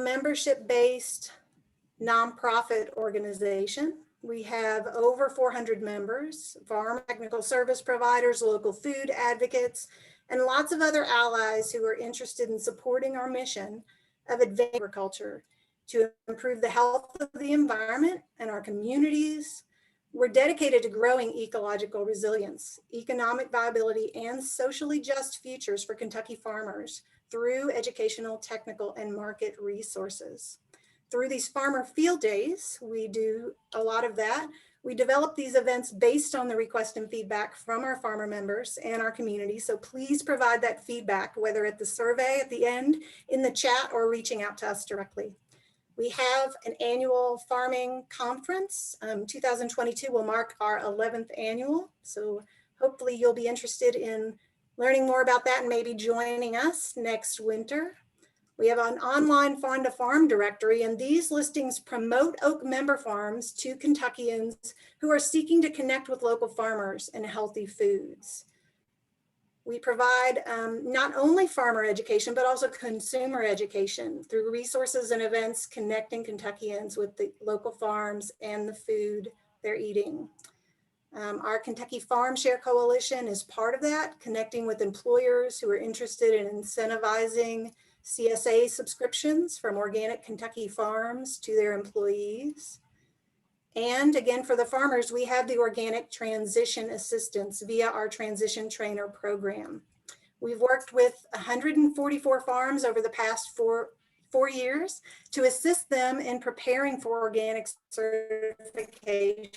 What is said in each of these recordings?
membership-based nonprofit organization. We have over 400 members, farm technical service providers, local food advocates, and lots of other allies who are interested in supporting our mission of advanced agriculture to improve the health of the environment and our communities. We're dedicated to growing ecological resilience, economic viability, and socially just futures for Kentucky farmers through educational, technical, and market resources. Through these farmer field days, we do a lot of that. We develop these events based on the request and feedback from our farmer members and our community. So please provide that feedback, whether at the survey at the end, in the chat, or reaching out to us directly. We have an annual farming conference. 2022 will mark our 11th annual. So hopefully you'll be interested in learning more about that and maybe joining us next winter. We have an online farm to farm directory, and these listings promote Oak member farms to Kentuckians who are seeking to connect with local farmers and healthy foods. We provide not only farmer education, but also consumer education through resources and events connecting Kentuckians with the local farms and the food they're eating. Our Kentucky Farm Share Coalition is part of that, connecting with employers who are interested in incentivizing CSA subscriptions from organic Kentucky farms to their employees. And again, for the farmers, we have the Organic Transition Assistance via our Transition Trainer program. We've worked with 144 farms over the past four years to assist them in preparing for organic certification.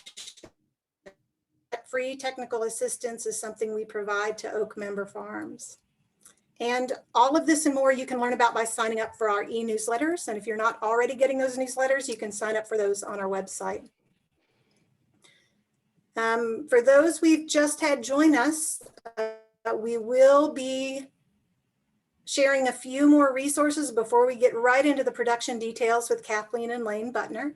Free technical assistance is something we provide to Oak member farms. And all of this and more you can learn about by signing up for our e-newsletters. And if you're not already getting those newsletters, you can sign up for those on our website. For those we've just had join us, we will be sharing a few more resources before we get right into the production details with Kathleen and Lane Butler.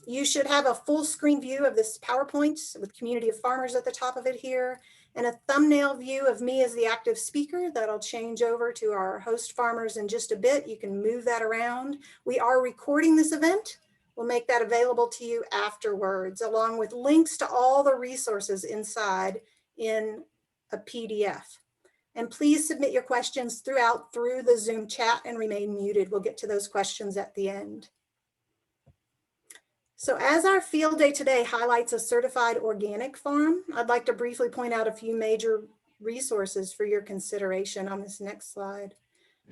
You should have a full screen view of this PowerPoint with community of farmers at the top of it here, and a thumbnail view of me as the active speaker that'll change over to our host farmers in just a bit. You can move that around. We are recording this event. We'll make that available to you afterwards, along with links to all the resources inside in a PDF. And please submit your questions through the Zoom chat and remain muted. We'll get to those questions at the end. So as our field day today highlights a certified organic farm, I'd like to briefly point out a few major resources for your consideration on this next slide.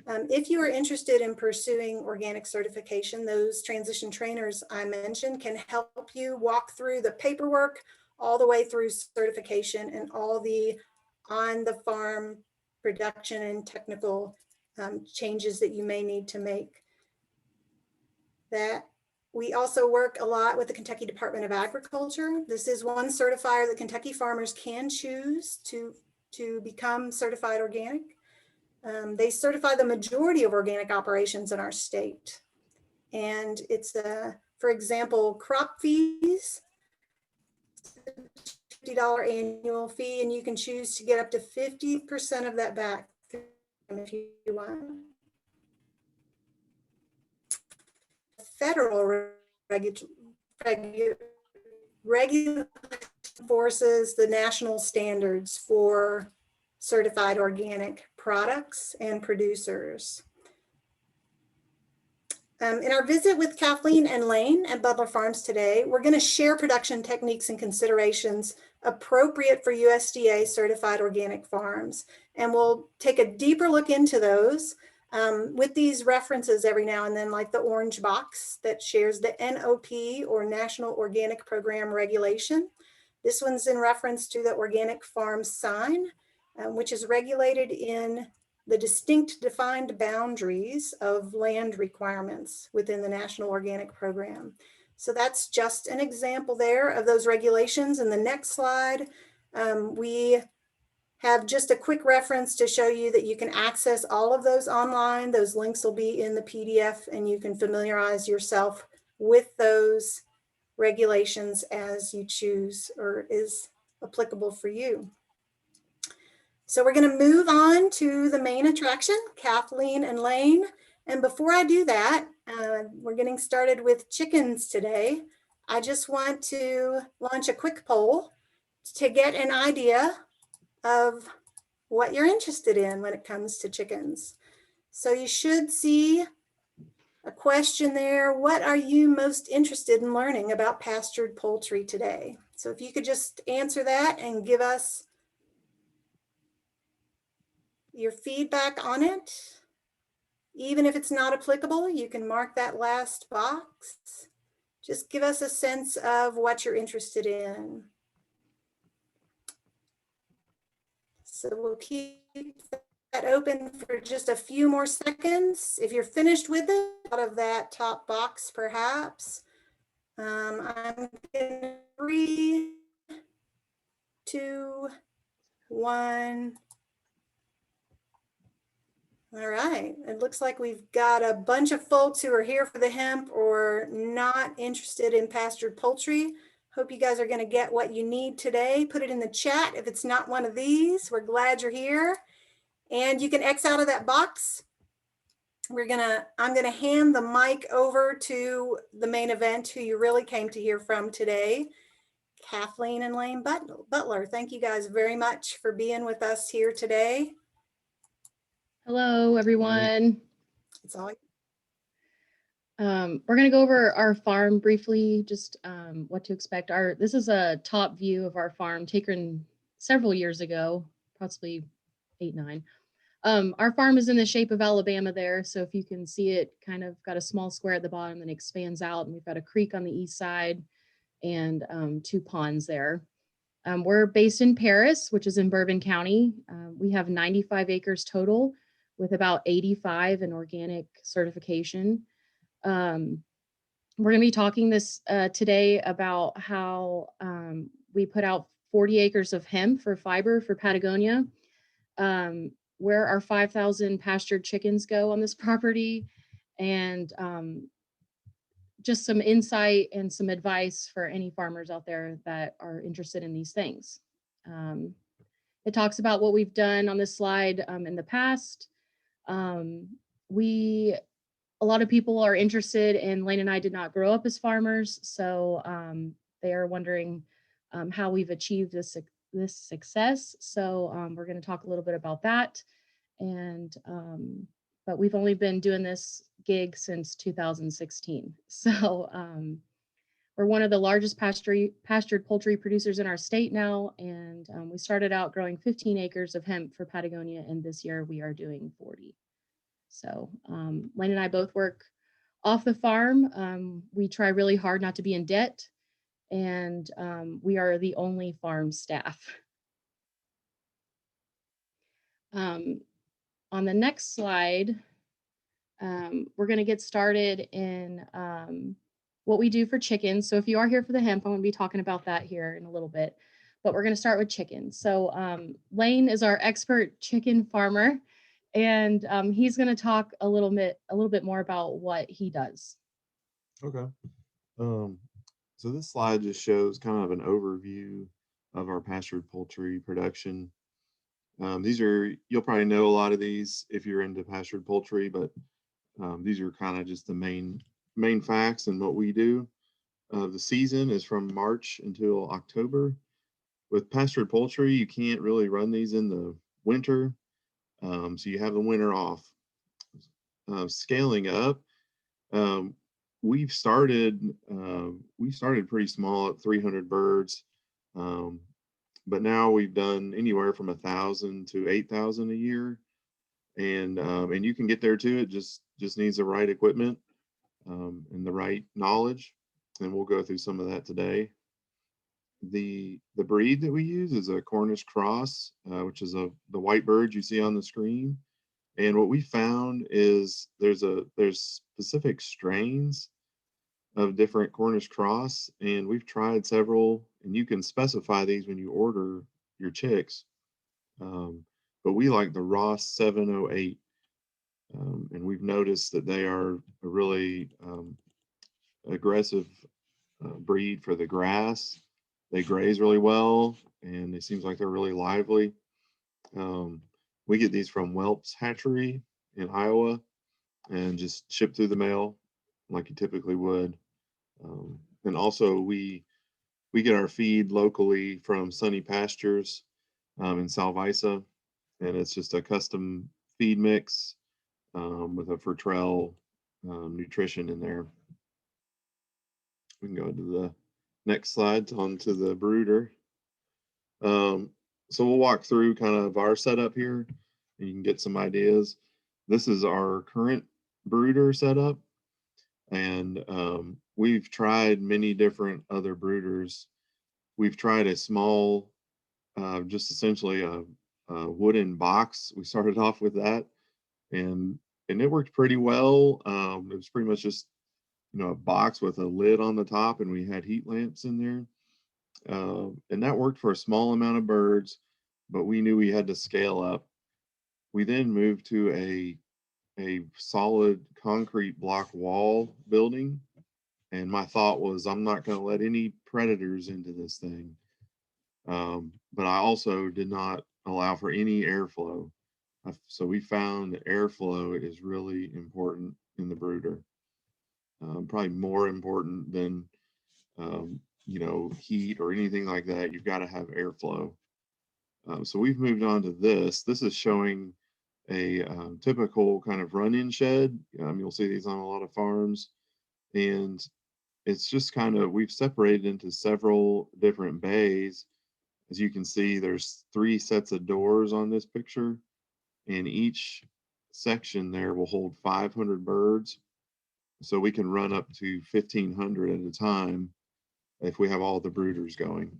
If you are interested in pursuing organic certification, those transition trainers I mentioned can help you walk through the paperwork all the way through certification and all the on-the-farm production and technical changes that you may need to make. We also work a lot with the Kentucky Department of Agriculture. This is one certifier that Kentucky farmers can choose to become certified organic. They certify the majority of organic operations in our state. And it's, for example, crop fees, $50 annual fee, and you can choose to get up to 50% of that back if you want. Federal regulation enforces the national standards for certified organic products and producers. In our visit with Kathleen and Lane at Butler Farms today, we're going to share production techniques and considerations appropriate for USDA certified organic farms. And we'll take a deeper look into those with these references every now and then, like the orange box that shares the NOP, or National Organic Program Regulation. This one's in reference to the Organic Farm Sign, which is regulated in the distinct defined boundaries of land requirements within the National Organic Program. So that's just an example there of those regulations. In the next slide, we have just a quick reference to show you that you can access all of those online. Those links will be in the PDF, and you can familiarize yourself with those regulations as you choose or is applicable for you. So we're going to move on to the main attraction, Kathleen and Lane, And before I do that, we're getting started with chickens today. I just want to launch a quick poll to get an idea of what you're interested in when it comes to chickens. So you should see a question there. What are you most interested in learning about pastured poultry today? So if you could just answer that and give us your feedback on it. Even if it's not applicable, you can mark that last box. Just give us a sense of what you're interested in. So we'll keep that open for just a few more seconds. If you're finished with it, out of that top box, perhaps. I'm in 3, 2, 1. All right, it looks like we've got a bunch of folks who are here for the hemp or not interested in pastured poultry. Hope you guys are going to get what you need today. Put it in the chat if it's not one of these. We're glad you're here. And you can X out of that box. I'm gonna hand the mic over to the main event, who you really came to hear from today, Kathleen and Lane Butler. Thank you guys very much for being with us here today. Hello, everyone. It's all. We're going to go over our farm briefly, just what to expect. This is a top view of our farm taken several years ago, possibly 8, 9. Our farm is in the shape of Alabama there. So if you can see it, kind of got a small square at the bottom and expands out. And we've got a creek on the east side and 2 ponds there. We're based in Paris, which is in Bourbon County. We have 95 acres total, with about 85 in organic certification. We're going to be talking today about how we put out 40 acres of hemp for fiber for Patagonia, where our 5,000 pastured chickens go on this property, and just some insight and some advice for any farmers out there that are interested in these things. It talks about what we've done on this slide in the past. A lot of people are interested in, Lane and I did not grow up as farmers, so they are wondering how we've achieved this success. So we're going to talk a little bit about that. And but we've only been doing this gig since 2016. So we're one of the largest pastured poultry producers in our state now, and we started out growing 15 acres of hemp for Patagonia, and this year we are doing 40. So Lane and I both work off the farm. We try really hard not to be in debt, and we are the only farm staff. On the next slide, we're going to get started in what we do for chickens. So if you are here for the hemp, I'm going to be talking about that here in a little bit, but we're going to start with chickens. So Lane is our expert chicken farmer, and he's going to talk a little bit more about what he does. Okay. So this slide just shows kind of an overview of our pastured poultry production. You'll probably know a lot of these if you're into pastured poultry, but these are kind of just the main facts and what we do. The season is from March until October. With pastured poultry, you can't really run these in the winter, so you have the winter off. Scaling up, we started pretty small at 300 birds, but now we've done anywhere from 1,000 to 8,000 a year, and you can get there too. It just needs the right equipment and the right knowledge, and we'll go through some of that today. The breed that we use is a Cornish cross, which is the white bird you see on the screen. And what we found is there's specific strains of different Cornish cross, and we've tried several, and you can specify these when you order your chicks. But we like the Ross 708, and we've noticed that they are a really aggressive breed for the grass. They graze really well, and it seems like they're really lively. We get these from Welp's Hatchery in Iowa, and just ship through the mail like you typically would. And also we get our feed locally from Sunny Pastures in Salvisa, and it's just a custom feed mix with a Fertrell nutrition in there. We can go to the next slide onto the brooder. So we'll walk through kind of our setup here, and you can get some ideas. This is our current brooder setup, and we've tried many different other brooders. We've tried a small, just essentially a wooden box. We started off with that, and it worked pretty well. It was pretty much just, you know, a box with a lid on the top, and we had heat lamps in there. And that worked for a small amount of birds, but we knew we had to scale up. We then moved to a solid concrete block wall building, and my thought was, I'm not going to let any predators into this thing. But I also did not allow for any airflow. So we found that airflow is really important in the brooder, probably more important than you know, heat or anything like that. You've got to have airflow. So we've moved on to this. This is showing a typical kind of run-in shed. You'll see these on a lot of farms, and it's just kind of, we've separated into several different bays. As you can see, there's 3 sets of doors on this picture, and each section there will hold 500 birds. So we can run up to 1,500 at a time if we have all the brooders going.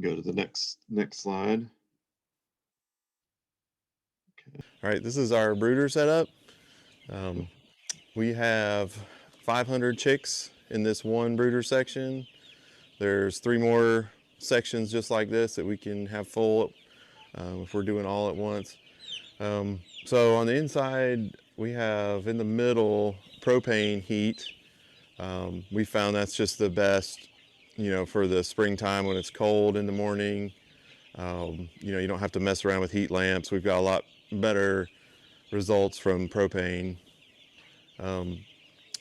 Go to the next slide. Okay. All right, this is our brooder setup. We have 500 chicks in this one brooder section. There's 3 more sections just like this that we can have full if we're doing all at once. So on the inside, we have in the middle propane heat. We found that's just the best, you know, for the springtime when it's cold in the morning. You know, you don't have to mess around with heat lamps. We've got a lot better results from propane.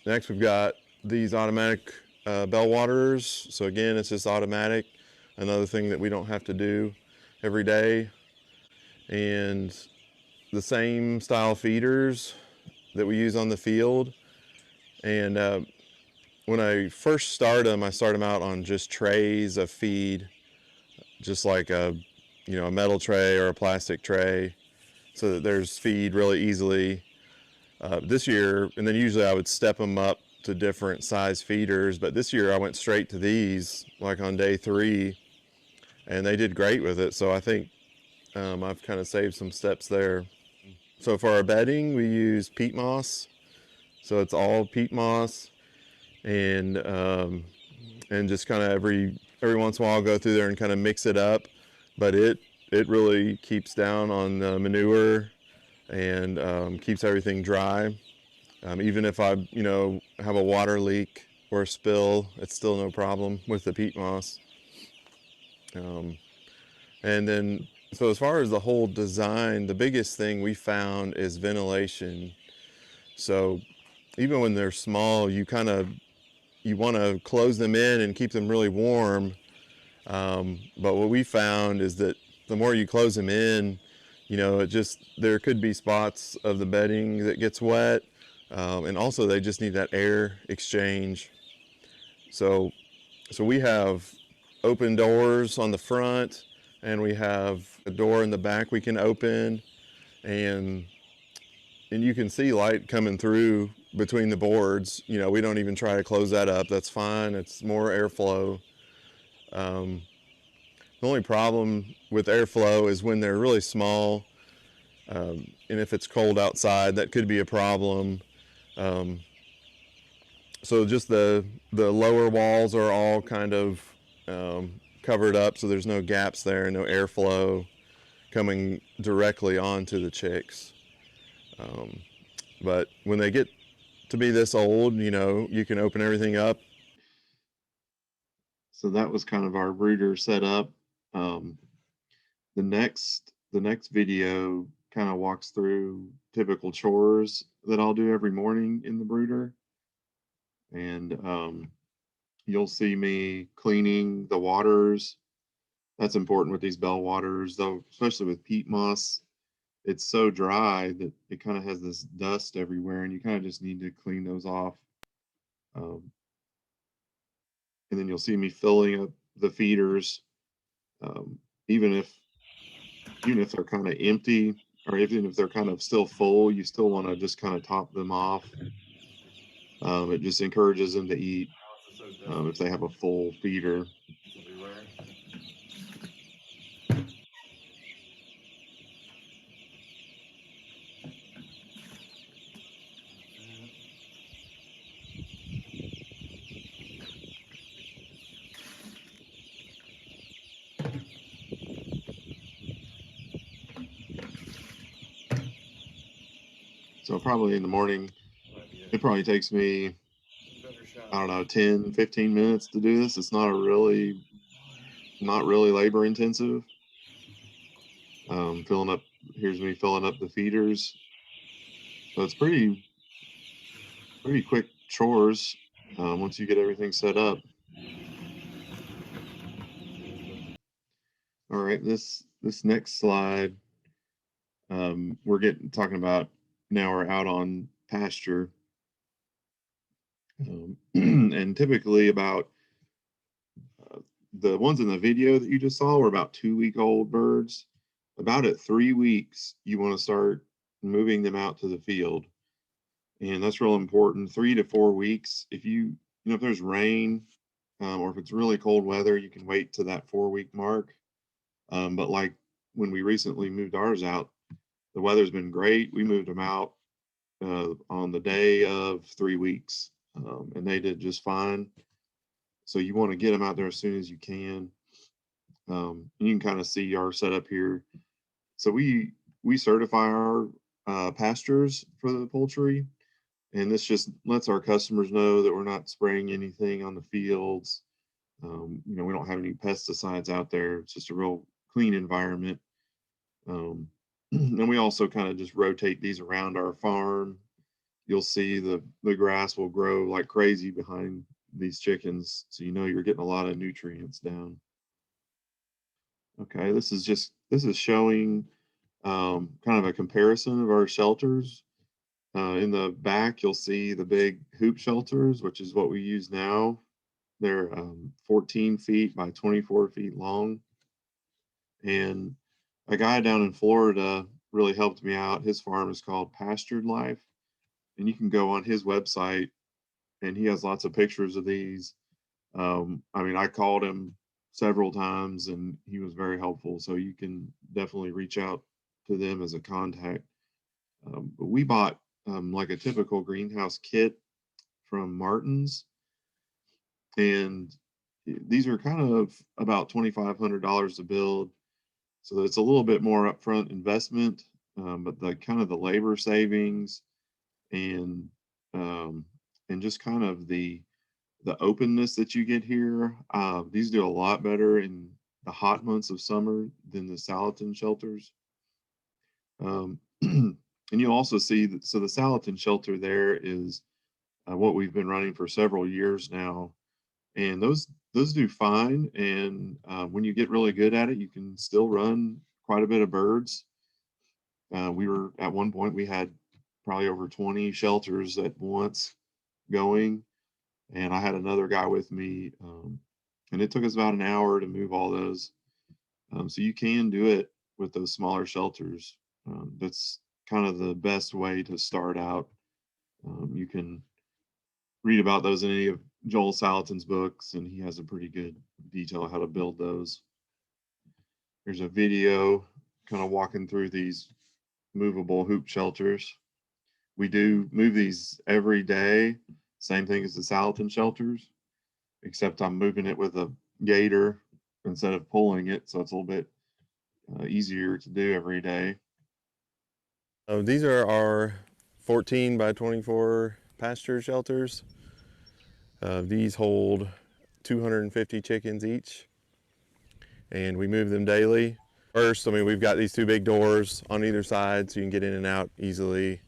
Next, we've got these automatic bell waterers. So again, it's just automatic. Another thing that we don't have to do every day. And the same style feeders that we use on the field. And when I first start them, I start them out on just trays of feed, just like a, you know, a metal tray or a plastic tray, so that there's feed really easily. This year, and then usually I would step them up to different size feeders, but this year I went straight to these, like on day 3, and they did great with it. So I think I've kind of saved some steps there. So for our bedding, we use peat moss. So it's all peat moss, and just kind of every once in a while I'll go through there and kind of mix it up. But it really keeps down on the manure and keeps everything dry. Even if I, you know, have a water leak or a spill, it's still no problem with the peat moss. And then, so as far as the whole design, the biggest thing we found is ventilation. So even when they're small, you want to close them in and keep them really warm. But what we found is that the more you close them in, you know, there could be spots of the bedding that gets wet. And also they just need that air exchange. So we have open doors on the front, and we have a door in the back we can open, and you can see light coming through between the boards. You know, we don't even try to close that up. That's fine. It's more airflow. The only problem with airflow is when they're really small, and if it's cold outside, that could be a problem. So just the lower walls are all kind of covered up, so there's no gaps there, no airflow coming directly onto the chicks. But when they get to be this old, you know, you can open everything up. So that was kind of our brooder setup. The next video kind of walks through typical chores that I'll do every morning in the brooder. And you'll see me cleaning the waters. That's important with these bell waters, though, especially with peat moss. It's so dry that it kind of has this dust everywhere, and you kind of just need to clean those off. And then you'll see me filling up the feeders, um, even if they're kind of empty, or even if they're kind of still full, you still want to just kind of top them off. It just encourages them to eat if they have a full feeder. So probably in the morning, it probably takes me, I don't know, 10, 15 minutes to do this. It's not really labor intensive. Here's me filling up the feeders. So it's pretty quick chores once you get everything set up. All right, this next slide, we're talking about now we're out on pasture. And typically about the ones in the video that you just saw were about 2-week-old birds. About at 3 weeks, you want to start moving them out to the field. And that's real important. 3 to 4 weeks. If if there's rain or if it's really cold weather, you can wait to that 4-week mark. But like when we recently moved ours out, the weather's been great. We moved them out on the day of 3 weeks, and they did just fine. So you want to get them out there as soon as you can. You can kind of see our setup here. So we certify our pastures for the poultry, and this just lets our customers know that we're not spraying anything on the fields. We don't have any pesticides out there. It's just a real clean environment. And we also kind of just rotate these around our farm. You'll see the grass will grow like crazy behind these chickens, so you're getting a lot of nutrients down. Okay, this is showing kind of a comparison of our shelters. In the back, you'll see the big hoop shelters, which is what we use now. They're 14 feet by 24 feet long. And a guy down in Florida really helped me out. His farm is called Pastured Life. And you can go on his website, and he has lots of pictures of these. I called him several times, and he was very helpful. So you can definitely reach out to them as a contact. But we bought like a typical greenhouse kit from Martin's, and these are kind of about $2,500 to build. So it's a little bit more upfront investment, but the labor savings and just kind of the openness that you get here. These do a lot better in the hot months of summer than the Salatin shelters. And you'll also see that, so the Salatin shelter there is what we've been running for several years now. And those do fine. And when you get really good at it, you can still run quite a bit of birds. We were at one point, we had probably over 20 shelters at once going. And I had another guy with me, and it took us about an hour to move all those. So you can do it with those smaller shelters. That's kind of the best way to start out. You can read about those in any of Joel Salatin's books, and he has a pretty good detail how to build those. Here's a video kind of walking through these movable hoop shelters. We do move these every day. Same thing as the Salatin shelters, except I'm moving it with a gator instead of pulling it, so it's a little bit easier to do every day. These are our 14 by 24 pasture shelters. These hold 250 chickens each, and we move them daily. First, I mean, we've got these two big doors on either side so you can get in and out easily.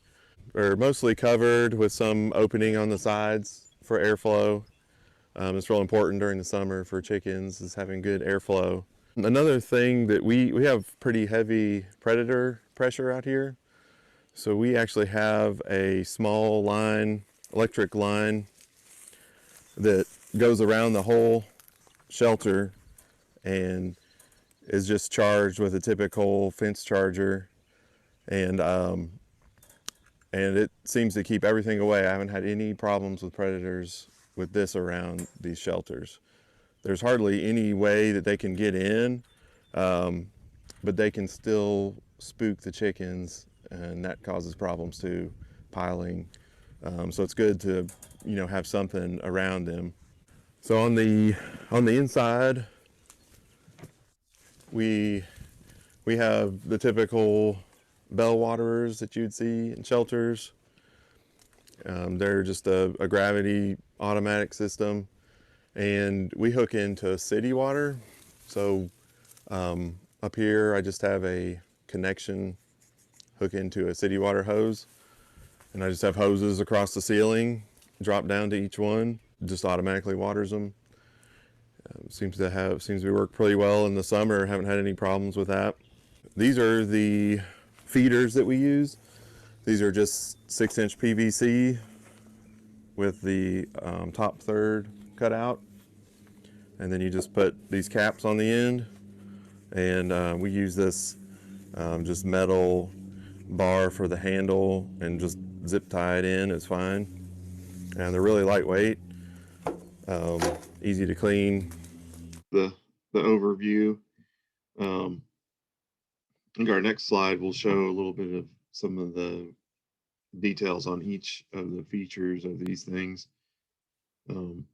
They're mostly covered with some opening on the sides for airflow. It's real important during the summer for chickens is having good airflow. Another thing that we have pretty heavy predator pressure out here. So we actually have a small line, electric line that goes around the whole shelter and is just charged with a typical fence charger, and it seems to keep everything away. I haven't had any problems with predators with this around these shelters. There's hardly any way that they can get in, but they can still spook the chickens, and that causes problems too, piling. So it's good to, have something around them. So on the inside, we have the typical bell waterers that you'd see in shelters. They're just a gravity automatic system, and we hook into city water. So up here, I just have a connection hook into a city water hose, and I just have hoses across the ceiling, drop down to each one, just automatically waters them. Seems to work pretty well in the summer. Haven't had any problems with that. These are the feeders that we use. These are just 6-inch PVC with the top third cut out, and then you just put these caps on the end, and we use this just metal bar for the handle and just zip tie it in. It's fine, and they're really lightweight, easy to clean. The overview. I think our next slide will show a little bit of some of the details on each of the features of these things. And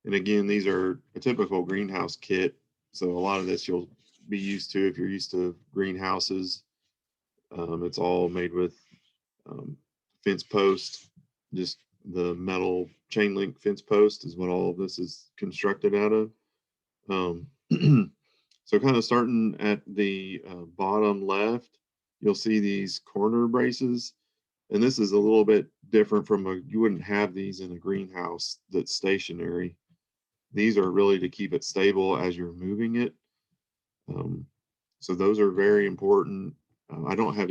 again, these are a typical greenhouse kit. So a lot of this you'll be used to if you're used to greenhouses. It's all made with fence post, just the metal chain link fence post is what all of this is constructed out of. So kind of starting at the bottom left, you'll see these corner braces. And this is a little bit different from you wouldn't have these in a greenhouse that's stationary. These are really to keep it stable as you're moving it. So those are very important. I don't have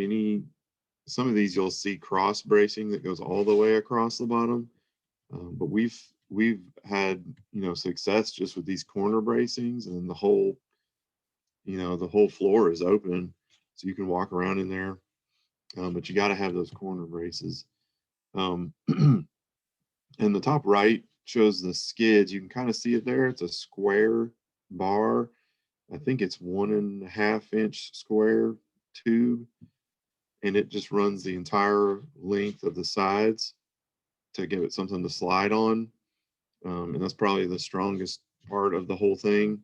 some of these you'll see cross bracing that goes all the way across the bottom. But we've had, success just with these corner bracings, and the whole floor is open. So you can walk around in there. But you got to have those corner braces. And the top right shows the skids. You can kind of see it there. It's a square bar. I think it's 1.5-inch square tube, and it just runs the entire length of the sides to give it something to slide on. And that's probably the strongest part of the whole thing.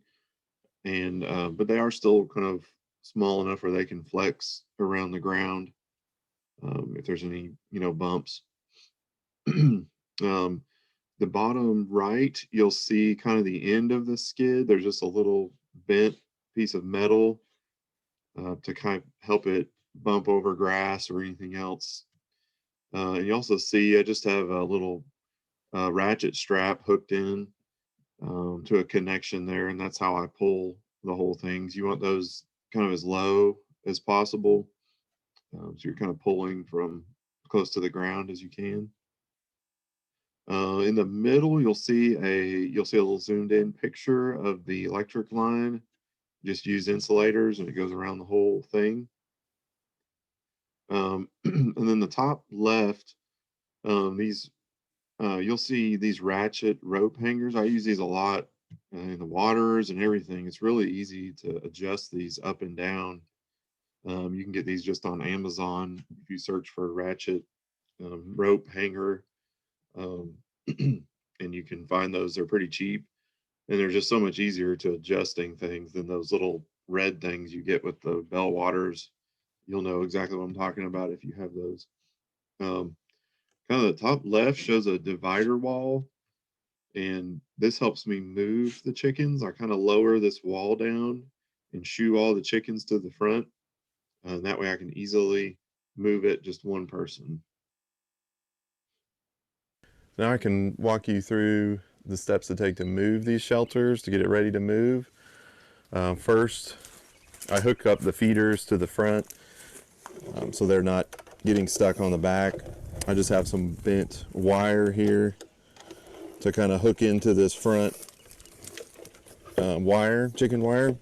And but they are still kind of small enough where they can flex around the ground if there's any bumps. The bottom right, you'll see kind of the end of the skid. There's just a little bent piece of metal to kind of help it bump over grass or anything else. And you also see I just have a little ratchet strap hooked in to a connection there, and that's how I pull the whole thing. You want those kind of as low as possible, so you're kind of pulling from close to the ground as you can. In the middle, you'll see a little zoomed in picture of the electric line. Just use insulators, and it goes around the whole thing. And then the top left, you'll see these ratchet rope hangers. I use these a lot in the waters and everything. It's really easy to adjust these up and down. You can get these just on Amazon if you search for ratchet rope hanger. And you can find those. They're pretty cheap, and they're just so much easier to adjusting things than those little red things you get with the bell waters. You'll know exactly what I'm talking about if you have those. Kind of the top left shows a divider wall, and this helps me move the chickens. I kind of lower this wall down, and shoo all the chickens to the front. And that way I can easily move it, just one person. Now I can walk you through the steps to take to move these shelters to get it ready to move. First, I hook up the feeders to the front so they're not getting stuck on the back. I just have some bent wire here to kind of hook into this front chicken wire.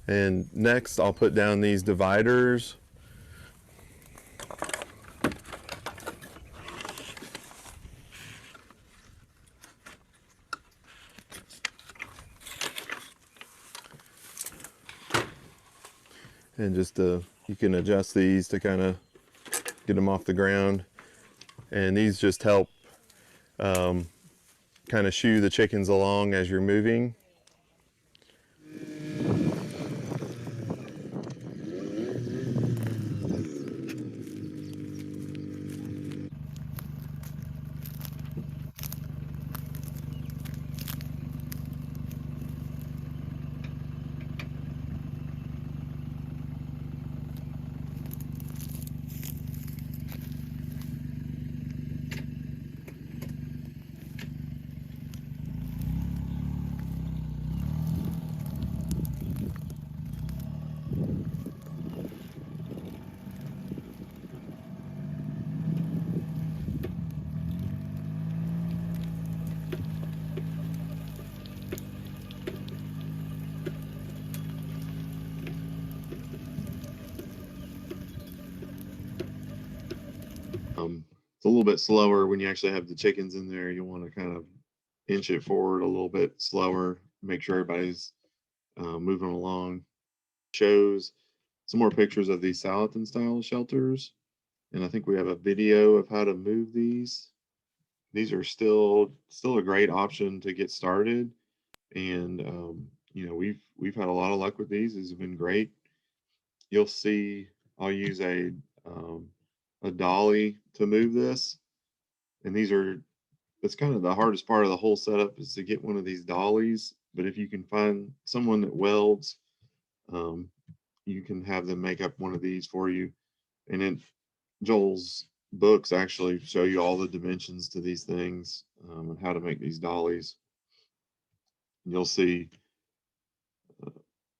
And next I'll put down these dividers. And just you can adjust these to kind of get them off the ground. And these just help kind of shoo the chickens along as you're moving. It's a little bit slower when you actually have the chickens in there. You want to kind of inch it forward a little bit slower, make sure everybody's moving along. Shows some more pictures of these Salatin style shelters. And I think we have a video of how to move these. These are still a great option to get started. And you know, we've had a lot of luck with these. These have been great. You'll see I'll use a dolly to move this. And it's kind of the hardest part of the whole setup is to get one of these dollies. But if you can find someone that welds, you can have them make up one of these for you. And then Joel's books actually show you all the dimensions to these things and how to make these dollies. You'll see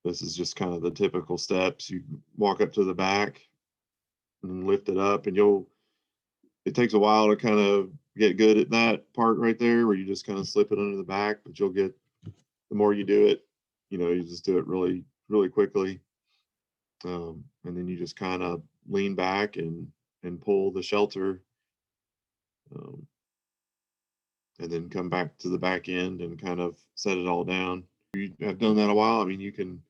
this is just kind of the typical steps. You walk up to the back and lift it up, and it takes a while to kind of get good at that part right there where you just kind of slip it under the back, but you'll get, the more you do it, you know, you just do it really, really quickly. And then you just kind of lean back and pull the shelter, and then come back to the back end and kind of set it all down. You have done that a while. I mean, you can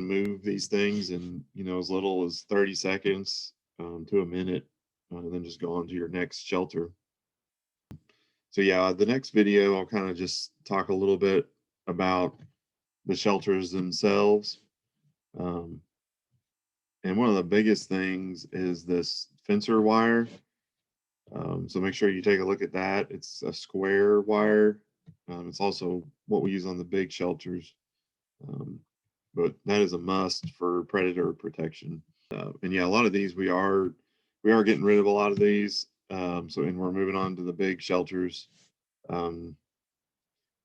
move these things in, you know, as little as 30 seconds to a minute, and then just go on to your next shelter. So yeah, the next video, I'll kind of just talk a little bit about the shelters themselves. And one of the biggest things is this fencer wire. So make sure you take a look at that. It's a square wire. It's also what we use on the big shelters. But that is a must for predator protection. And yeah, a lot of these we are getting rid of a lot of these. And we're moving on to the big shelters. But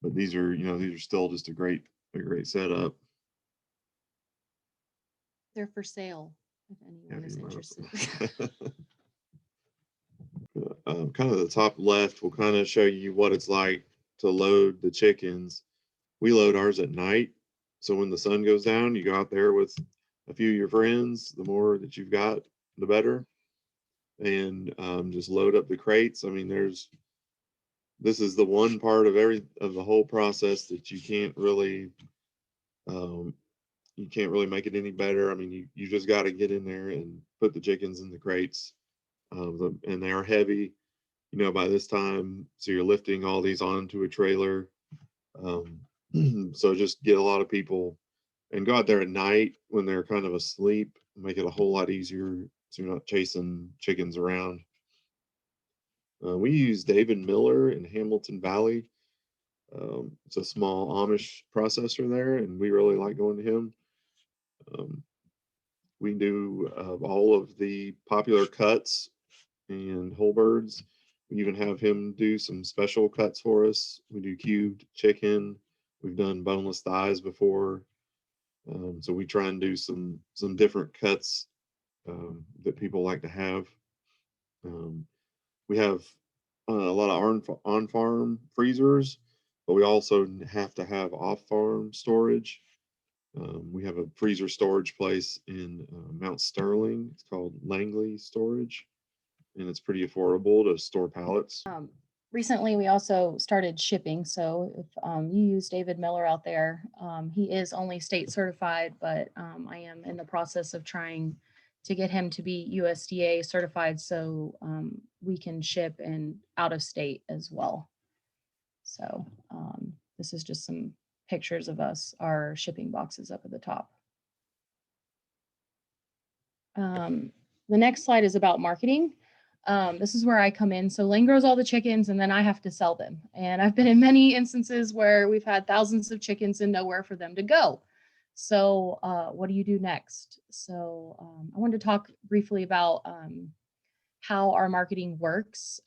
these are still just a great setup. They're for sale if anyone is interested. Kind of the top left will kind of show you what it's like to load the chickens. We load ours at night. So when the sun goes down, you go out there with a few of your friends. The more that you've got, the better. And just load up the crates. I mean, this is the one part of the whole process that you can't really make it any better. I mean, you just got to get in there and put the chickens in the crates. And they are heavy, you know, by this time. So you're lifting all these onto a trailer. So just get a lot of people and go out there at night when they're kind of asleep, make it a whole lot easier so you're not chasing chickens around. We use David Miller in Hamilton Valley. It's a small Amish processor there, and we really like going to him. We do all of the popular cuts and whole birds. We even have him do some special cuts for us. We do cubed chicken. We've done boneless thighs before. So we try and do some different cuts that people like to have. We have a lot of on-farm freezers, but we also have to have off-farm storage. We have a freezer storage place in Mount Sterling. It's called Langley Storage, and it's pretty affordable to store pallets. Recently, we also started shipping. So if you use David Miller out there, he is only state certified, but I am in the process of trying to get him to be USDA certified so we can ship and out of state as well. So this is just some pictures of us, our shipping boxes up at the top. The next slide is about marketing. This is where I come in. So Lane grows all the chickens and then I have to sell them. And I've been in many instances where we've had thousands of chickens and nowhere for them to go. So what do you do next? So I wanted to talk briefly about how our marketing works.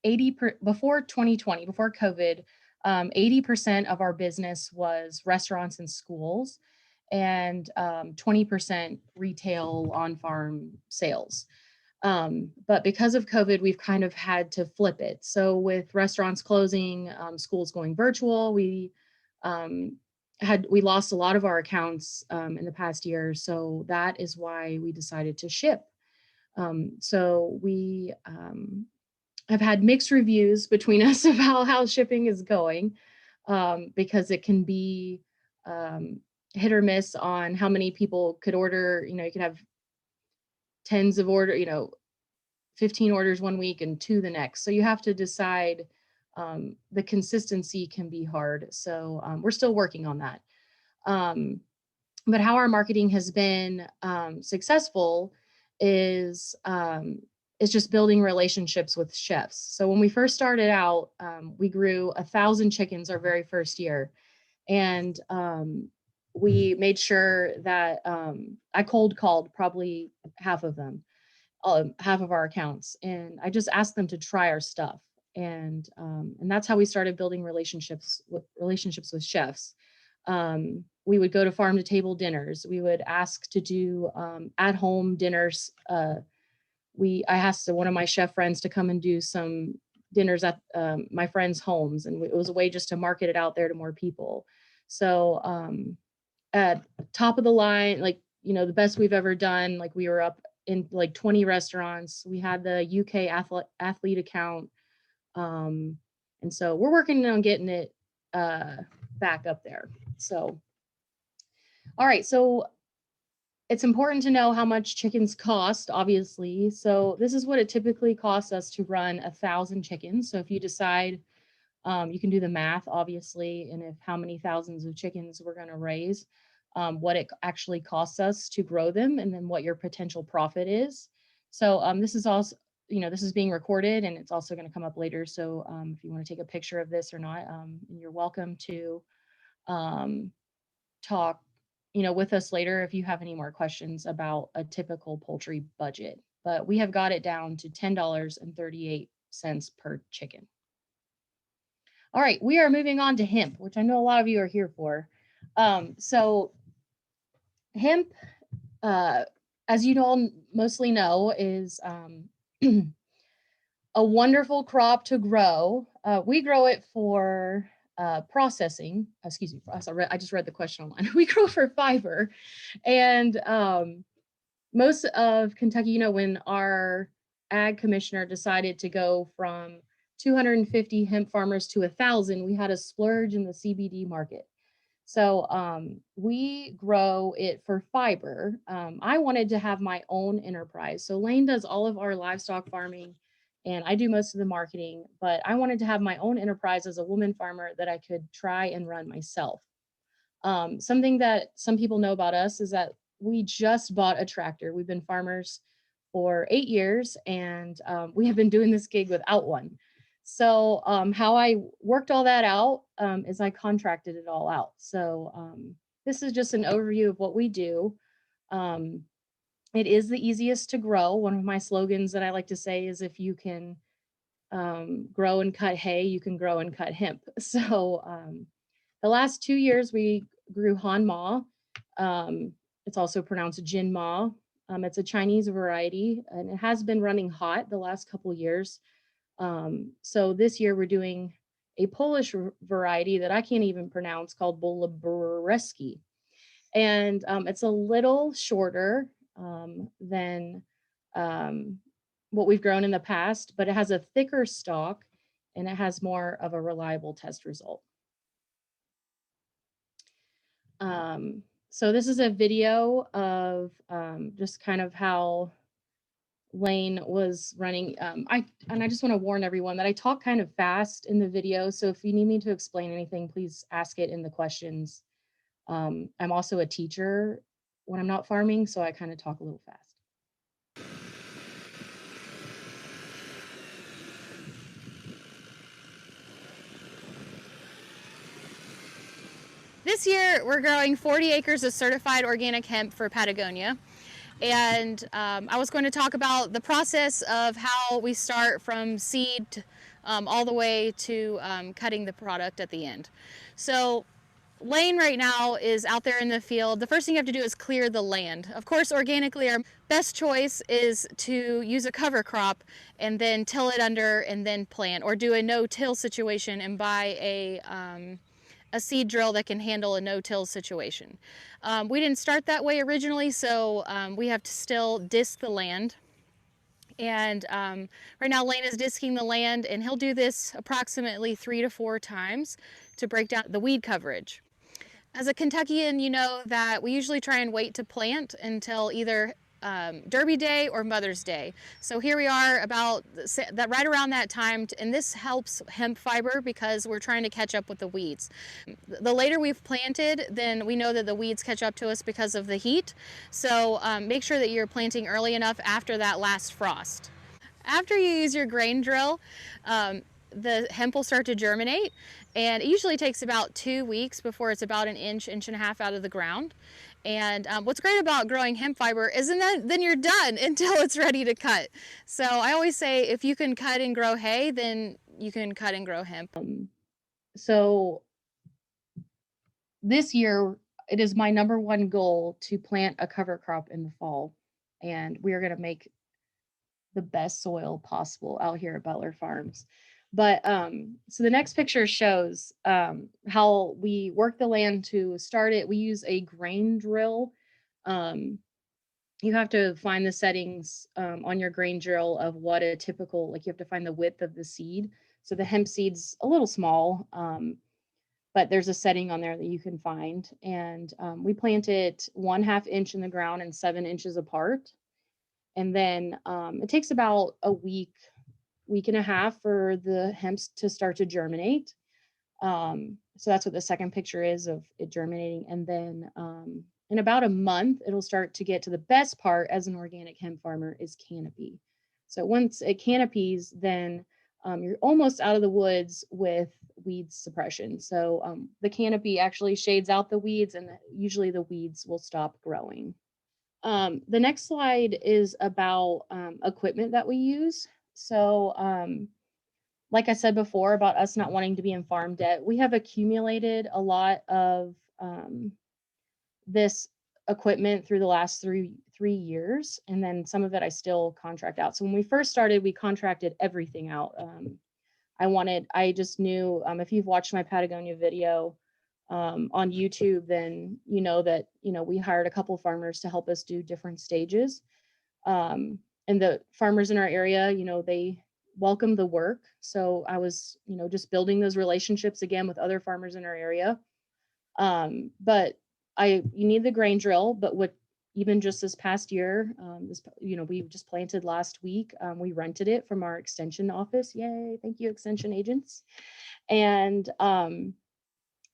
Before 2020, before COVID, 80% of our business was restaurants and schools, and 20% retail on-farm sales. But because of COVID, we've kind of had to flip it. So with restaurants closing, schools going virtual, we lost a lot of our accounts in the past year. So that is why we decided to ship. So we have had mixed reviews between us about how shipping is going, because it can be hit or miss on how many people could order. You know, you could have tens of 15 orders one week and 2 the next. So you have to decide. The consistency can be hard. So we're still working on that. But how our marketing has been successful is just building relationships with chefs. So when we first started out, we grew 1,000 chickens our very first year. And we made sure that I cold called probably half of them, half of our accounts. And I just asked them to try our stuff. And that's how we started building relationships with chefs. We would go to farm to table dinners. We would ask to do at-home dinners. I asked one of my chef friends to come and do some dinners at my friends' homes, and it was a way just to market it out there to more people. So at top of the line, like, the best we've ever done, like we were up in like 20 restaurants. We had the UK athlete account. And so we're working on getting it back up there. So, all right. So it's important to know how much chickens cost, obviously. So this is what it typically costs us to run 1,000 chickens. So if you decide, you can do the math, obviously, and if how many thousands of chickens we're going to raise, what it actually costs us to grow them, and then what your potential profit is. So this is also, this is being recorded, and it's also going to come up later. So if you want to take a picture of this or not, you're welcome to talk with us later if you have any more questions about a typical poultry budget. But we have got it down to $10.38 per chicken. All right, we are moving on to hemp, which I know a lot of you are here for. So hemp, as you all mostly know, is a wonderful crop to grow. We grow it for processing. Excuse me, I just read the question online. We grow for fiber. And most of Kentucky, when our ag commissioner decided to go from 250 hemp farmers to 1,000, we had a splurge in the CBD market. So we grow it for fiber. I wanted to have my own enterprise. So Lane does all of our livestock farming, and I do most of the marketing, but I wanted to have my own enterprise as a woman farmer that I could try and run myself. Something that some people know about us is that we just bought a tractor. We've been farmers for 8 years, and we have been doing this gig without one. So how I worked all that out is I contracted it all out. So this is just an overview of what we do. It is the easiest to grow. One of my slogans that I like to say is, if you can grow and cut hay, you can grow and cut hemp. So the last 2 years we grew Han Ma. It's also pronounced Jin Ma. It's a Chinese variety, and it has been running hot the last couple years. So this year we're doing a Polish variety that I can't even pronounce, called Bolabrski. And it's a little shorter than what we've grown in the past, but it has a thicker stalk and it has more of a reliable test result. So this is a video of just kind of how Lane was running. I just want to warn everyone that I talk kind of fast in the video. So if you need me to explain anything, please ask it in the questions. I'm also a teacher when I'm not farming, so I kind of talk a little fast. This year, we're growing 40 acres of certified organic hemp for Patagonia. And I was going to talk about the process of how we start from seed all the way to cutting the product at the end. So Lane right now is out there in the field. The first thing you have to do is clear the land. Of course, organically, our best choice is to use a cover crop and then till it under and then plant, or do a no-till situation and buy a seed drill that can handle a no-till situation. We didn't start that way originally, so we have to still disc the land. And right now Lane is disking the land, and he'll do this approximately 3 to 4 times to break down the weed coverage. As a Kentuckian, you know that we usually try and wait to plant until either Derby Day or Mother's Day. So here we are about that, right around that time, and this helps hemp fiber because we're trying to catch up with the weeds. The later we've planted, then we know that the weeds catch up to us because of the heat. So make sure that you're planting early enough after that last frost. After you use your grain drill, the hemp will start to germinate, and it usually takes about 2 weeks before it's about an inch, inch and a half out of the ground. And what's great about growing hemp fiber is then you're done until it's ready to cut. So I always say, if you can cut and grow hay, then you can cut and grow hemp. So this year, it is my #1 goal to plant a cover crop in the fall, and we are going to make the best soil possible out here at Butler Farms. But so the next picture shows how we work the land to start it. We use a grain drill. You have to find the settings on your grain drill of what a typical, like you have to find the width of the seed. So the hemp seed's a little small, but there's a setting on there that you can find. And we plant it 1/2 inch in the ground and 7 inches apart. And then it takes about a week and a half for the hemp to start to germinate. So that's what the second picture is of it germinating. And then in about a month, it'll start to get to the best part as an organic hemp farmer, is canopy. So once it canopies, then you're almost out of the woods with weed suppression. So the canopy actually shades out the weeds, and usually the weeds will stop growing. The next slide is about equipment that we use. So like I said before about us not wanting to be in farm debt, we have accumulated a lot of this equipment through the last three years, and then some of it I still contract out. So when we first started, we contracted everything out. I just knew, if you've watched my Patagonia video on YouTube, then you know that, we hired a couple farmers to help us do different stages. And the farmers in our area, they welcome the work. So I was, just building those relationships again with other farmers in our area. But you need the grain drill, but even just this past year, we just planted last week. We rented it from our extension office. Yay. Thank you, extension agents. And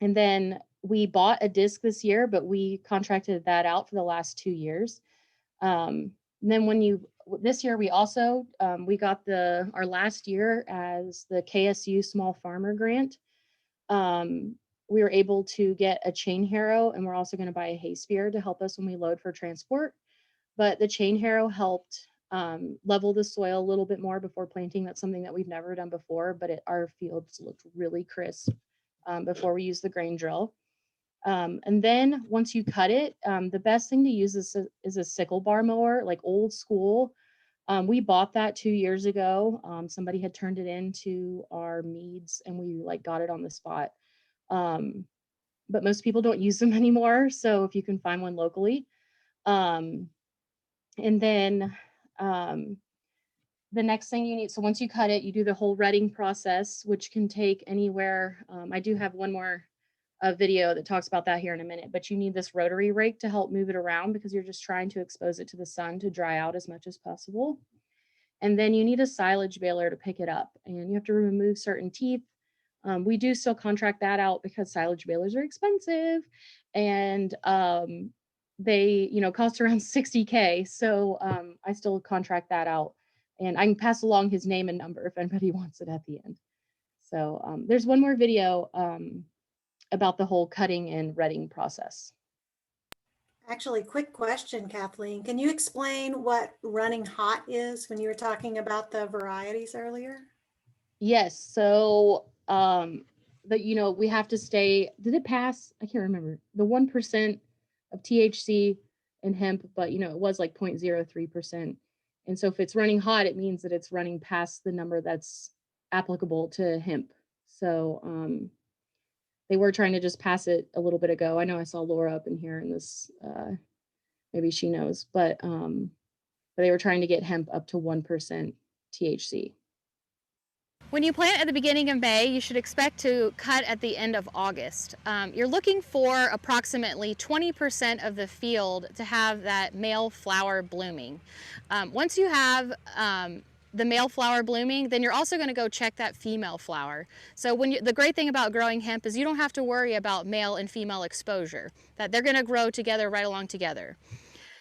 then we bought a disc this year, but we contracted that out for the last 2 years. And then when you this year we also, we got our last year as the KSU Small Farmer Grant. We were able to get a chain harrow, and we're also going to buy a hay spear to help us when we load for transport. But the chain harrow helped level the soil a little bit more before planting. That's something that we've never done before, but our fields looked really crisp before we used the grain drill. And then once you cut it, the best thing to use is a sickle bar mower, like old school. We bought that 2 years ago. Somebody had turned it into our meads, and we like got it on the spot. But most people don't use them anymore. So if you can find one locally. And then the next thing you need, so once you cut it, you do the whole retting process, which can take anywhere. I do have one more video that talks about that here in a minute, but you need this rotary rake to help move it around because you're just trying to expose it to the sun to dry out as much as possible. And then you need a silage baler to pick it up, and you have to remove certain teeth. We do still contract that out because silage balers are expensive, and they, cost around $60K. So I still contract that out, and I can pass along his name and number if anybody wants it at the end. So there's one more video about the whole cutting and retting process. Actually, quick question, Kathleen. Can you explain what running hot is when you were talking about the varieties earlier? Yes. So we have to stay, did it pass? I can't remember. The 1% of THC in hemp, but it was like 0.03%. And so if it's running hot, it means that it's running past the number that's applicable to hemp. So they were trying to just pass it a little bit ago. I know I saw Laura up in here in this, maybe she knows, but they were trying to get hemp up to 1% THC. When you plant at the beginning of May, you should expect to cut at the end of August. You're looking for approximately 20% of the field to have that male flower blooming. Once you have the male flower blooming, then you're also going to go check that female flower. So the great thing about growing hemp is you don't have to worry about male and female exposure, that they're going to grow together right along together.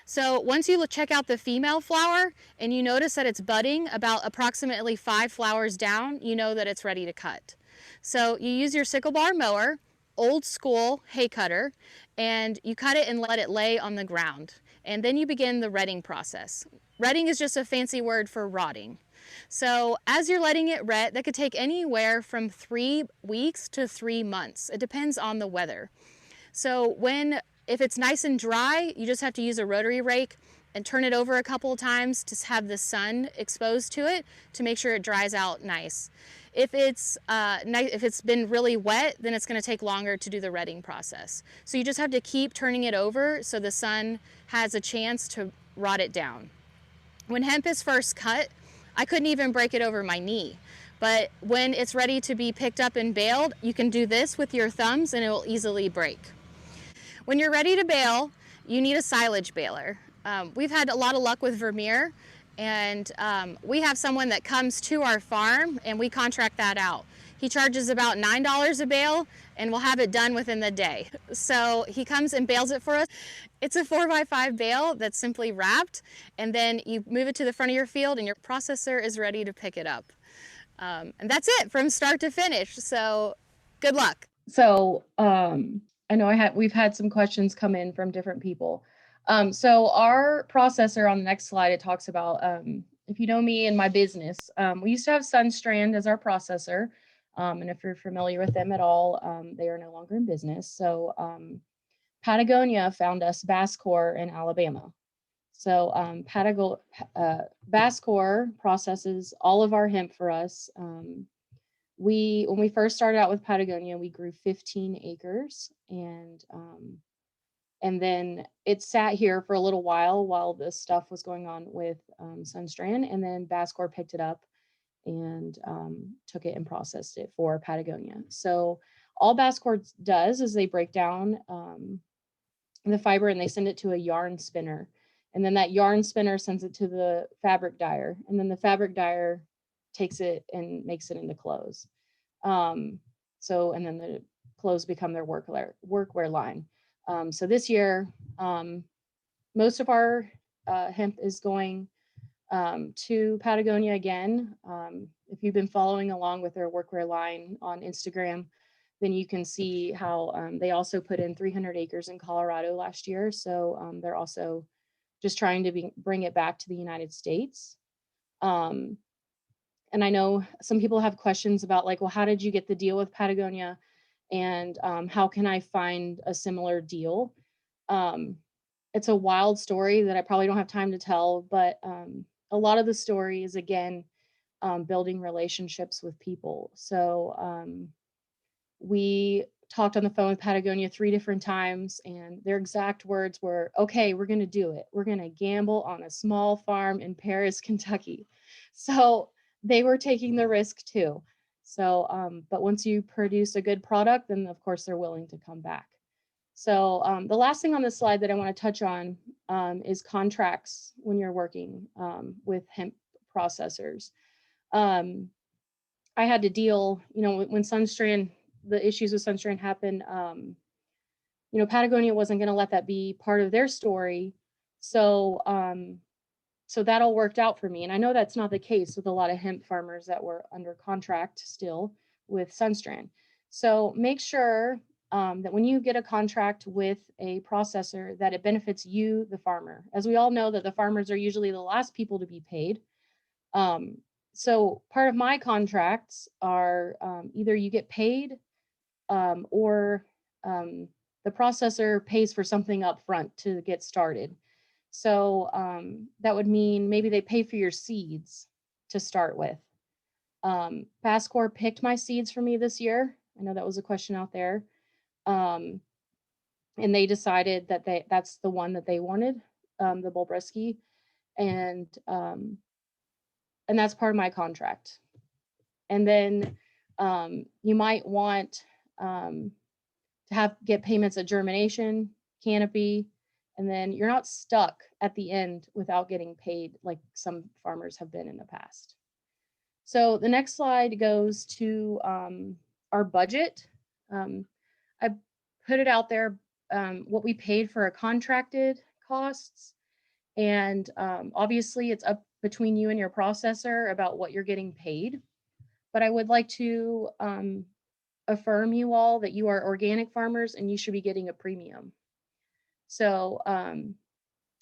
So once you check out the female flower and you notice that it's budding about approximately 5 flowers down, you know that it's ready to cut. So you use your sickle bar mower, old school hay cutter, and you cut it and let it lay on the ground. And then you begin the retting process. Retting is just a fancy word for rotting. So as you're letting it ret, that could take anywhere from 3 weeks to 3 months. It depends on the weather. So if it's nice and dry, you just have to use a rotary rake and turn it over a couple of times to have the sun exposed to it to make sure it dries out nice. If it's been really wet, then it's going to take longer to do the retting process. So you just have to keep turning it over so the sun has a chance to rot it down. When hemp is first cut, I couldn't even break it over my knee. But when it's ready to be picked up and baled, you can do this with your thumbs and it will easily break. When you're ready to bale, you need a silage baler. We've had a lot of luck with Vermeer, and we have someone that comes to our farm and we contract that out. He charges about $9 a bale and we'll have it done within the day. So he comes and bales it for us. It's a 4x5 bale that's simply wrapped, and then you move it to the front of your field and your processor is ready to pick it up. And that's it from start to finish. So good luck. So I know we've had some questions come in from different people. So our processor on the next slide, it talks about, if you know me and my business, we used to have Sunstrand as our processor. And if you're familiar with them at all, they are no longer in business. So Patagonia found us Basscor in Alabama. So Basscor processes all of our hemp for us. When we first started out with Patagonia, we grew 15 acres, and then it sat here for a little while this stuff was going on with Sunstrand, and then Basscor picked it up and took it and processed it for Patagonia. So all Basscor does is they break down the fiber and they send it to a yarn spinner, and then that yarn spinner sends it to the fabric dyer, and then the fabric dyer takes it and makes it into clothes. And then the clothes become their workwear line. So this year, most of our hemp is going to Patagonia again. If you've been following along with their workwear line on Instagram, then you can see how they also put in 300 acres in Colorado last year. So they're also just trying to bring it back to the United States. And I know some people have questions about like, well, how did you get the deal with Patagonia? And how can I find a similar deal? It's a wild story that I probably don't have time to tell, but a lot of the story is, again, building relationships with people. So we talked on the phone with Patagonia 3 different times, and their exact words were, okay, we're going to do it. We're going to gamble on a small farm in Paris, Kentucky. So they were taking the risk too. So, but once you produce a good product, then of course they're willing to come back. So the last thing on this slide that I want to touch on is contracts when you're working with hemp processors. I had to deal, when Sunstrand, the issues with Sunstrand happened, Patagonia wasn't going to let that be part of their story. So, so that all worked out for me. And I know that's not the case with a lot of hemp farmers that were under contract still with Sunstrand. So make sure that when you get a contract with a processor, that it benefits you, the farmer. As we all know, that the farmers are usually the last people to be paid. So part of my contracts are either you get paid or the processor pays for something up front to get started. So that would mean maybe they pay for your seeds to start with. Pasture picked my seeds for me this year. I know that was a question out there. And they decided that that's the one that they wanted, the Bulbreski. And that's part of my contract. And then you might want to get payments at germination, canopy, and then you're not stuck at the end without getting paid like some farmers have been in the past. So the next slide goes to our budget. I put it out there, what we paid for our contracted costs. And obviously it's up between you and your processor about what you're getting paid. But I would like to affirm you all that you are organic farmers and you should be getting a premium. So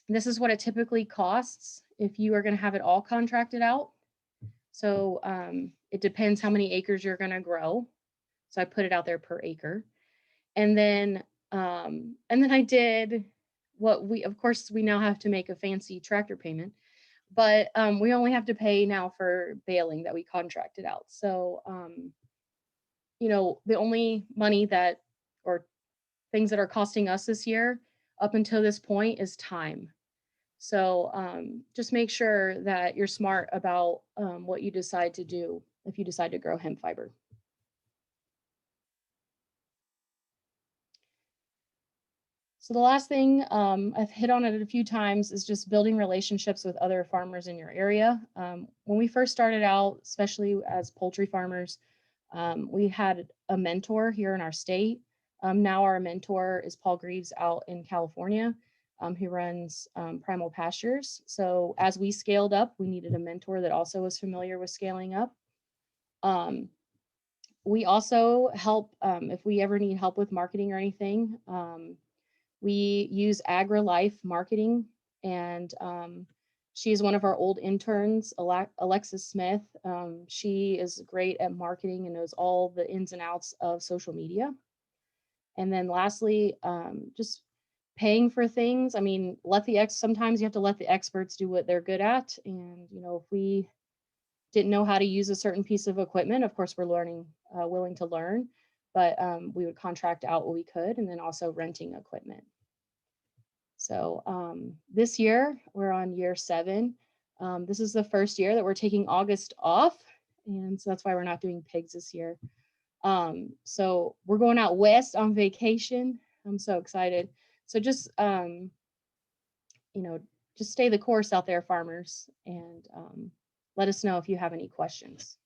this is what it typically costs if you are going to have it all contracted out. So it depends how many acres you're going to grow. So I put it out there per acre. And then I did what of course we now have to make a fancy tractor payment, but we only have to pay now for baling that we contracted out. So, the only money or things that are costing us this year up until this point is time. So just make sure that you're smart about what you decide to do if you decide to grow hemp fiber. So the last thing, I've hit on it a few times, is just building relationships with other farmers in your area. When we first started out, especially as poultry farmers, we had a mentor here in our state. Now our mentor is Paul Greaves out in California, who runs Primal Pastures. So as we scaled up, we needed a mentor that also was familiar with scaling up. We also help if we ever need help with marketing or anything. We use AgriLife Marketing, and she is one of our old interns, Alexis Smith. She is great at marketing and knows all the ins and outs of social media. And then lastly, just paying for things. I mean, sometimes you have to let the experts do what they're good at. And, if we didn't know how to use a certain piece of equipment, of course, we're willing to learn, but we would contract out what we could, and then also renting equipment. So this year, we're on year 7. This is the first year that we're taking August off. And so that's why we're not doing pigs this year. So we're going out west on vacation. I'm so excited. So just, just stay the course out there, farmers, and let us know if you have any questions.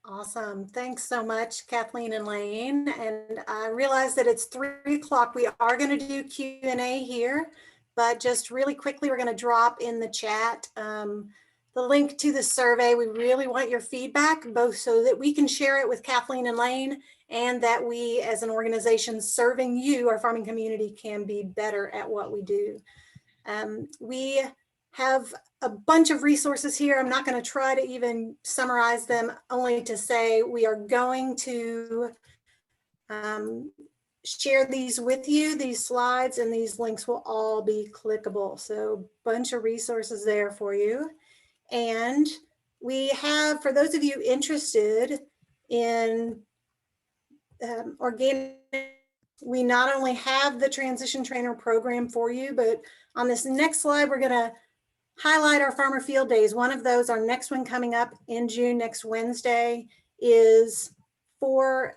Awesome. Thanks so much, Kathleen and Lane. And I realize that it's 3 o'clock. We are going to do Q&A here, but just really quickly, we're going to drop in the chat the link to the survey. We really want your feedback, both so that we can share it with Kathleen and Lane, and that we as an organization serving you, our farming community, can be better at what we do. We have a bunch of resources here. I'm not going to try to even summarize them, only to say we are going to share these with you. These slides and these links will all be clickable. So a bunch of resources there for you. And we have, for those of you interested in organic, we not only have the transition trainer program for you, but on this next slide, we're going to highlight our farmer field days. One of those, our next one coming up in June, next Wednesday, is for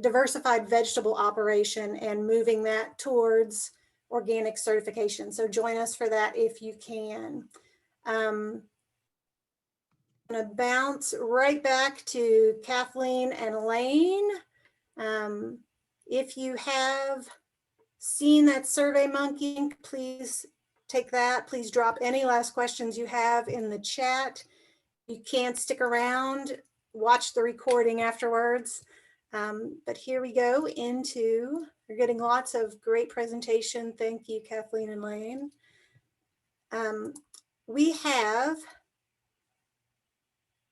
diversified vegetable operation and moving that towards organic certification. So join us for that if you can. I'm going to bounce right back to Kathleen and Lane. If you have seen that Survey Monkey, please take that. Please drop any last questions you have in the chat. You can't stick around, watch the recording afterwards. But here we go into, we're getting lots of great presentation. Thank you, Kathleen and Lane. We have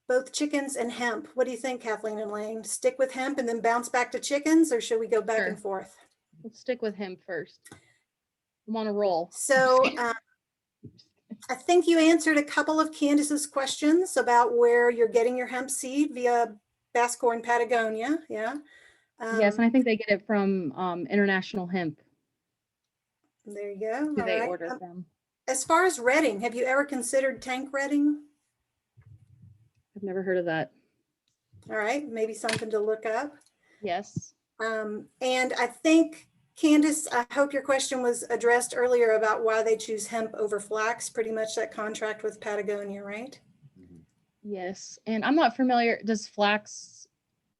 both chickens and hemp. What do you think, Kathleen and Lane? Stick with hemp and then bounce back to chickens, or should we go back and forth? Let's stick with hemp first. I'm on a roll. So I think you answered a couple of Candace's questions about where you're getting your hemp seed via Bascore, Patagonia. Yeah. Yes, and I think they get it from International Hemp. There you go. Who they order from. As far as retting, have you ever considered tank retting? I've never heard of that. All right, maybe something to look up. Yes. And I think, Candace, I hope your question was addressed earlier about why they choose hemp over flax, pretty much that contract with Patagonia, right? Yes, and I'm not familiar, does flax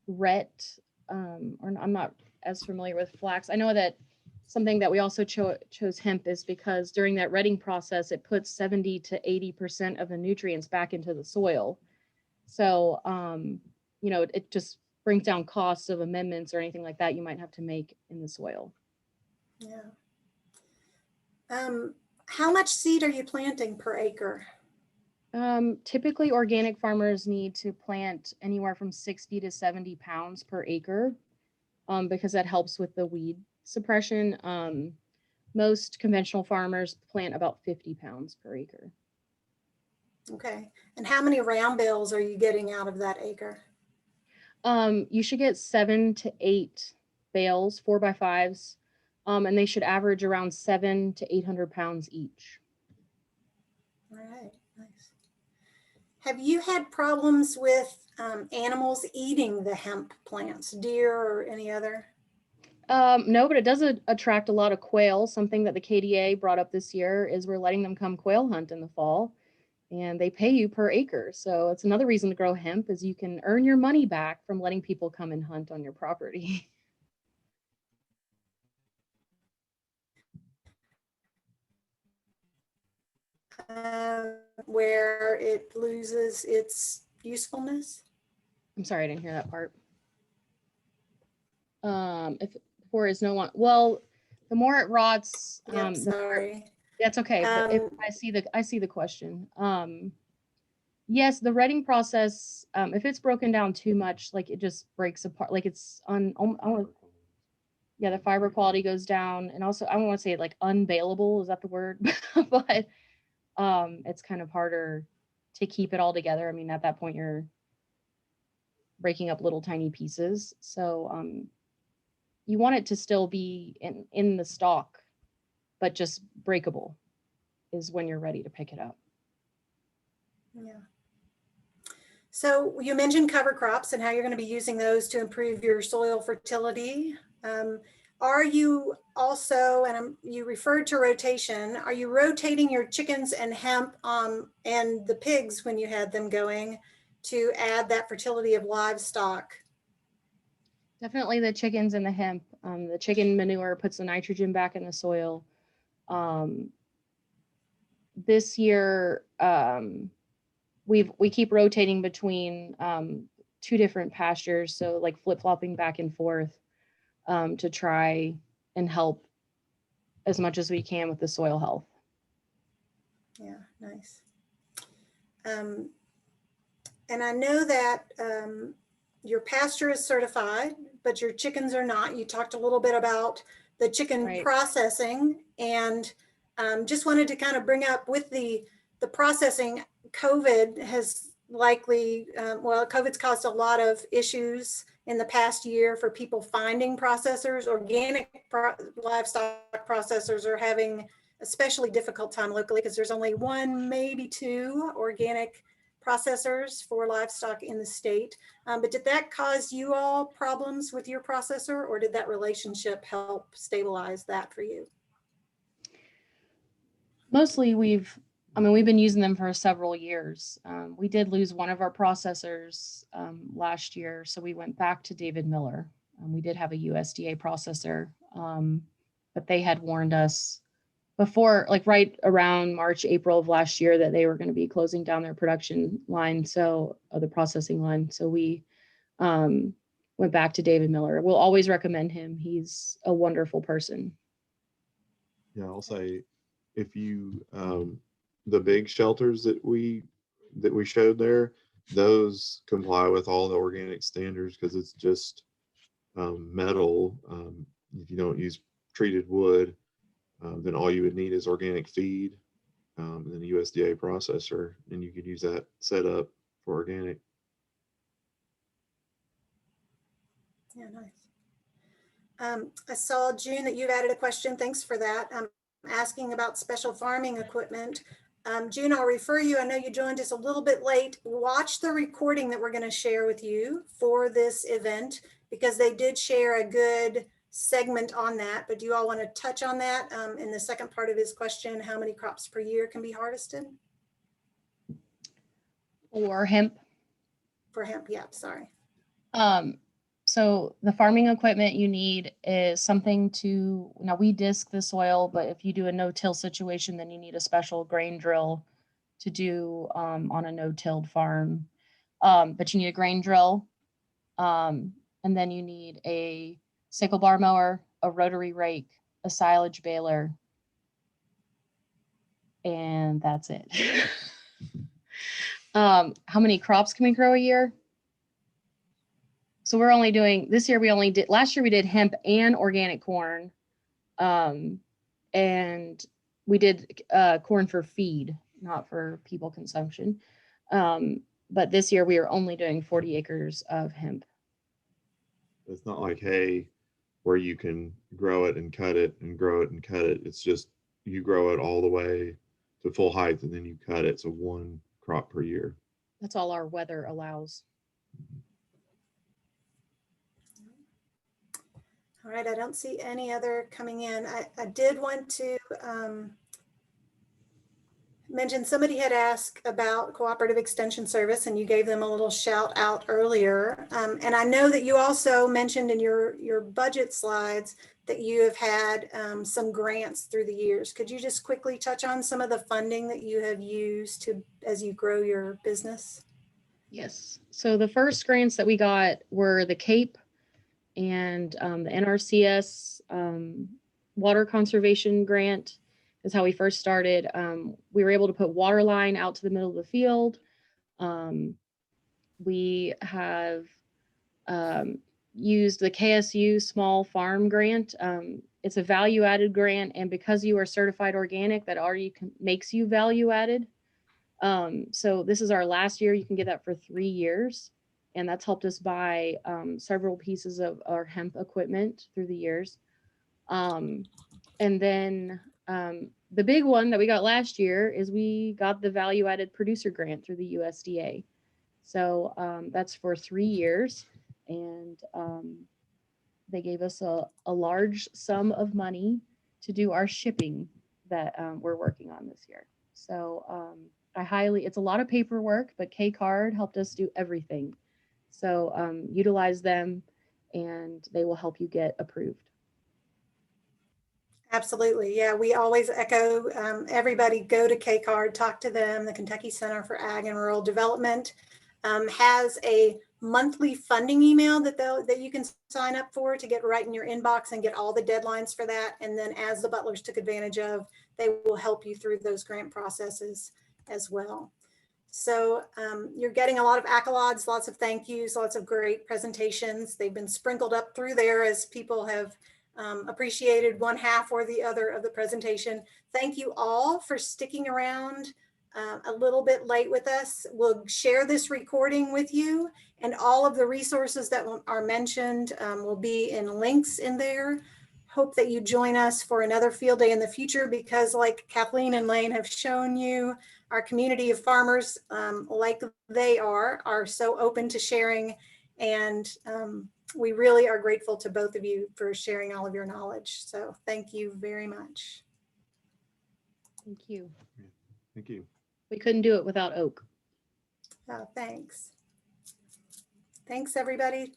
ret, or I'm not as familiar with flax. I know that something that we also chose hemp is because during that retting process, it puts 70 to 80% of the nutrients back into the soil. So, you know, it just brings down costs of amendments or anything like that you might have to make in the soil. Yeah. How much seed are you planting per acre? Typically organic farmers need to plant anywhere from 60 to 70 pounds per acre, because that helps with the weed suppression. Most conventional farmers plant about 50 pounds per acre. Okay. And how many round bales are you getting out of that acre? You should get 7 to 8 bales, 4x5s, and they should average around 700 to 800 pounds each. All right, nice. Have you had problems with animals eating the hemp plants, deer or any other? No, but it does attract a lot of quail. Something that the KDA brought up this year is we're letting them come quail hunt in the fall, and they pay you per acre. So it's another reason to grow hemp, is you can earn your money back from letting people come and hunt on your property. Where it loses its usefulness? I'm sorry, I didn't hear that part. If before is no one, well, the more it rots, Yep, sorry. That's okay. But if I see the question. Yes, the retting process, if it's broken down too much, like it just breaks apart, like it's yeah, the fiber quality goes down, and also I don't want to say like unbaleable, is that the word? But it's kind of harder to keep it all together. I mean, at that point you're breaking up little tiny pieces. So you want it to still be in the stalk, but just breakable is when you're ready to pick it up. Yeah. So you mentioned cover crops and how you're going to be using those to improve your soil fertility. Are you also, and you referred to rotation, are you rotating your chickens and hemp and the pigs when you had them going to add that fertility of livestock? Definitely the chickens and the hemp. The chicken manure puts the nitrogen back in the soil. This year, we keep rotating between 2 different pastures, so like flip-flopping back and forth to try and help as much as we can with the soil health. Yeah, nice. And I know that your pasture is certified, but your chickens are not. You talked a little bit about the chicken Right. processing, and just wanted to kind of bring up with the processing. COVID has likely, COVID's caused a lot of issues in the past year for people finding processors. Organic livestock processors are having especially difficult time locally because there's only 1, maybe 2 organic processors for livestock in the state. But did that cause you all problems with your processor, or did that relationship help stabilize that for you? Mostly we've been using them for several years. We did lose one of our processors last year, so we went back to David Miller. We did have a USDA processor, but they had warned us before, like right around March, April of last year, that they were going to be closing down their production line, the processing line. So we went back to David Miller. We'll always recommend him. He's a wonderful person. Yeah, I'll say, if you the big shelters that we showed there, those comply with all the organic standards because it's just metal. If you don't use treated wood, then all you would need is organic feed, and then a USDA processor, and you could use that setup for organic. Yeah, nice. I saw, June, that you've added a question. Thanks for that. Asking about special farming equipment. June, I'll refer you. I know you joined us a little bit late. Watch the recording that we're going to share with you for this event, because they did share a good segment on that. But do you all want to touch on that in the second part of his question? How many crops per year can be harvested? Or hemp. For hemp, yeah, sorry. So the farming equipment you need is something to, now we disc the soil, but if you do a no-till situation, then you need a special grain drill to do on a no-tilled farm. But you need a grain drill, and then you need a sickle bar mower, a rotary rake, a silage baler, and that's it. How many crops can we grow a year? So we're only doing, this year we only did, last year we did hemp and organic corn. And we did corn for feed, not for people consumption. But this year we are only doing 40 acres of hemp. It's not like hay where you can grow it and cut it and grow it and cut it. It's just you grow it all the way to full height and then you cut it. So 1 crop per year. That's all our weather allows. All right, I don't see any other coming in. I did want to mention, somebody had asked about cooperative extension service, and you gave them a little shout out earlier. And I know that you also mentioned in your budget slides that you have had some grants through the years. Could you just quickly touch on some of the funding that you have used as you grow your business? Yes. So the first grants that we got were the CAPE and the NRCS water conservation grant is how we first started. We were able to put water line out to the middle of the field. We have used the KSU small farm grant. It's a value added grant, and because you are certified organic, that already makes you value added. So this is our last year. You can get that for 3 years. And that's helped us buy several pieces of our hemp equipment through the years. And then the big one that we got last year is we got the value added producer grant through the USDA. So that's for 3 years. And they gave us a large sum of money to do our shipping that we're working on this year. So it's a lot of paperwork, but K-Card helped us do everything. So utilize them and they will help you get approved. Absolutely. Yeah, we always echo everybody go to K-Card, talk to them. The Kentucky Center for Ag and Rural Development has a monthly funding email that you can sign up for to get right in your inbox and get all the deadlines for that. And then as the Butlers took advantage of, they will help you through those grant processes as well. So you're getting a lot of accolades, lots of thank yous, lots of great presentations. They've been sprinkled up through there as people have appreciated one half or the other of the presentation. Thank you all for sticking around a little bit late with us. We'll share this recording with you, and all of the resources that are mentioned will be in links in there. Hope that you join us for another field day in the future, because like Kathleen and Lane have shown you, our community of farmers, like they are so open to sharing, and we really are grateful to both of you for sharing all of your knowledge. So thank you very much. Thank you. Thank you. We couldn't do it without Oak. Thanks. Thanks, everybody.